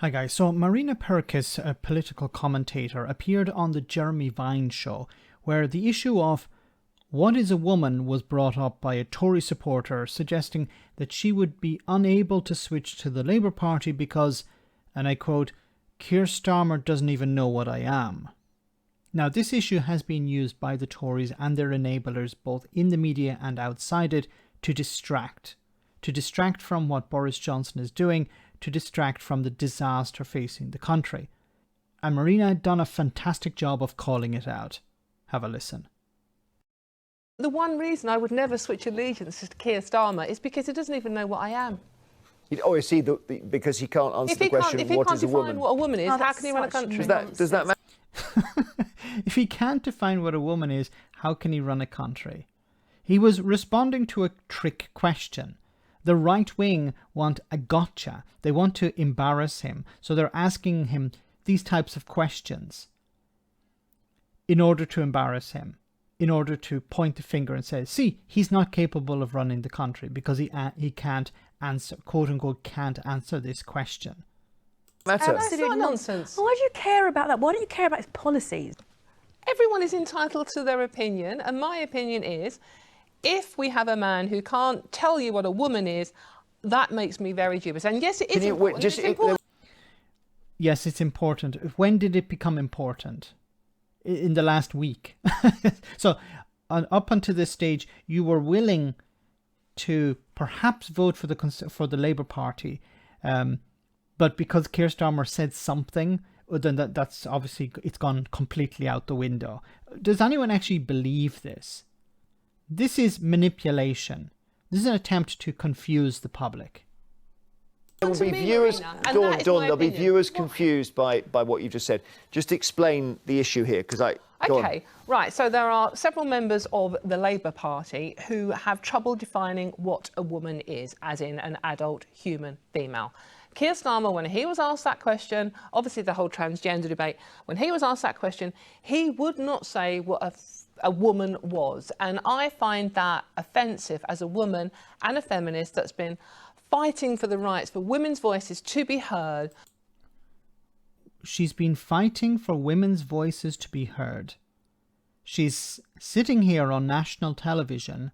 Hi guys, so Marina Purkiss, a political commentator, appeared on the Jeremy Vine show where the issue of what is a woman was brought up by a Tory supporter suggesting that she would be unable to switch to the Labour Party because, and I quote, Keir Starmer doesn't even know what I am. Now this issue has been used by the Tories and their enablers both in the media and outside it to distract from what Boris Johnson is doing, to distract from the disaster facing the country. And Marina had done a fantastic job of calling it out. Have a listen. The one reason I would never switch allegiance to Keir Starmer is because he doesn't even know what I am. Oh, is he because he can't answer the question, what is a woman? If he can't define what a woman is, how can he run a country? Does that matter? If he can't define what a woman is, how can he run a country? He was responding to a trick question. The right wing want a gotcha. They want to embarrass him. So they're asking him these types of questions in order to embarrass him, in order to point the finger and say, see, he's not capable of running the country because he can't answer, quote unquote, can't answer this question. That's absolute nonsense. Why do you care about that? Why don't you care about his policies? Everyone is entitled to their opinion, and my opinion is, if we have a man who can't tell you what a woman is, that makes me very dubious. And yes, it is important. Yes, it's important. When did it become important? In the last week. So up until this stage, you were willing to perhaps vote for the Labour Party, but because Keir Starmer said something, then that's obviously, it's gone completely out the window. Does anyone actually believe this? This is manipulation. This is an attempt to confuse the public. There will be viewers, Dawn, there'll be viewers confused by what you just said. Just explain the issue here, because Okay, right. So there are several members of the Labour Party who have trouble defining what a woman is, as in an adult human female. Keir Starmer, when he was asked that question, obviously the whole transgender debate, when he was asked that question, he would not say what a woman was. And I find that offensive as a woman and a feminist that's been fighting for the rights for women's voices to be heard. She's been fighting for women's voices to be heard. She's sitting here on national television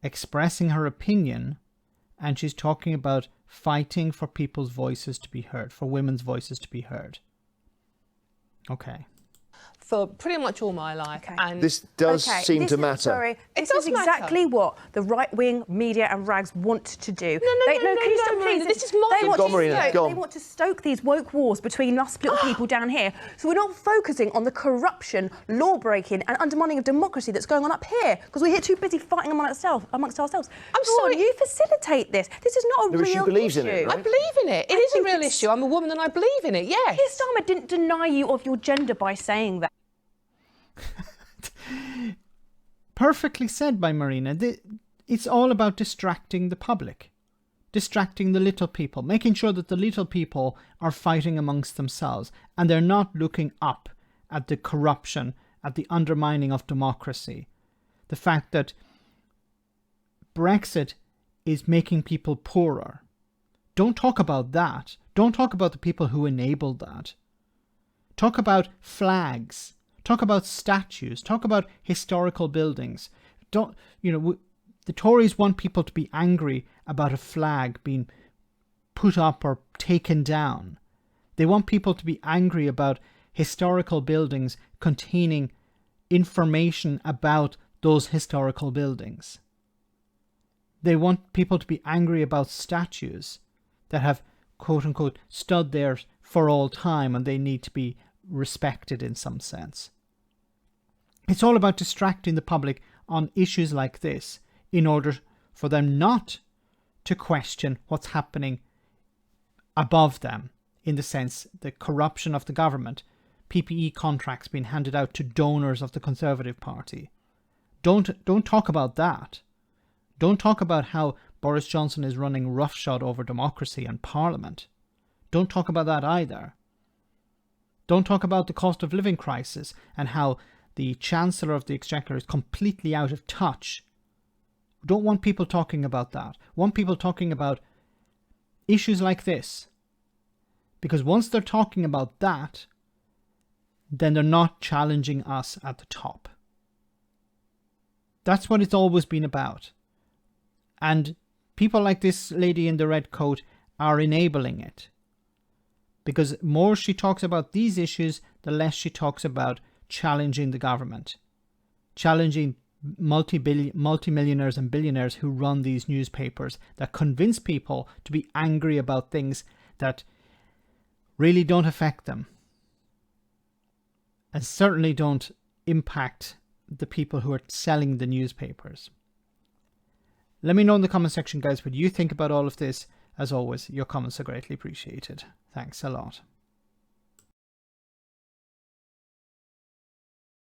expressing her opinion, and she's talking about fighting for people's voices to be heard, for women's voices to be heard. Okay. For pretty much all my life. Okay. And this does seem to matter. Sorry, this is exactly what the right-wing media and rags want to do. This is my... They want to stoke these woke wars between us little people down here. So we're not focusing on the corruption, law-breaking and undermining of democracy that's going on up here, because we're here too busy fighting amongst ourselves. I'm sorry. You facilitate this. This is not a real issue. She believes in it, right? I believe in it. It is a real issue. I'm a woman and I believe in it, yes. Keir Starmer didn't deny you of your gender by saying that. Perfectly said by Marina. It's all about distracting the public, distracting the little people, making sure that the little people are fighting amongst themselves and they're not looking up at the corruption, at the undermining of democracy, the fact that Brexit is making people poorer. Don't talk about that. Don't talk about the people who enabled that. Talk about flags. Talk about statues. Talk about historical buildings. The Tories want people to be angry about a flag being put up or taken down. They want people to be angry about historical buildings containing information about those historical buildings. They want people to be angry about statues that have, quote unquote, stood there for all time and they need to be respected in some sense. It's all about distracting the public on issues like this in order for them not to question what's happening above them, in the sense the corruption of the government, PPE contracts being handed out to donors of the Conservative Party. Don't talk about that. Don't talk about how Boris Johnson is running roughshod over democracy and Parliament. Don't talk about that either. Don't talk about the cost of living crisis and how the Chancellor of the Exchequer is completely out of touch. Don't want people talking about that. Want people talking about issues like this. Because once they're talking about that, then they're not challenging us at the top. That's what it's always been about. And people like this lady in the red coat are enabling it. Because more she talks about these issues, the less she talks about challenging the government. Challenging multimillionaires and billionaires who run these newspapers that convince people to be angry about things that really don't affect them. And certainly don't impact the people who are selling the newspapers. Let me know in the comment section, guys, what you think about all of this. As always, your comments are greatly appreciated. Thanks a lot.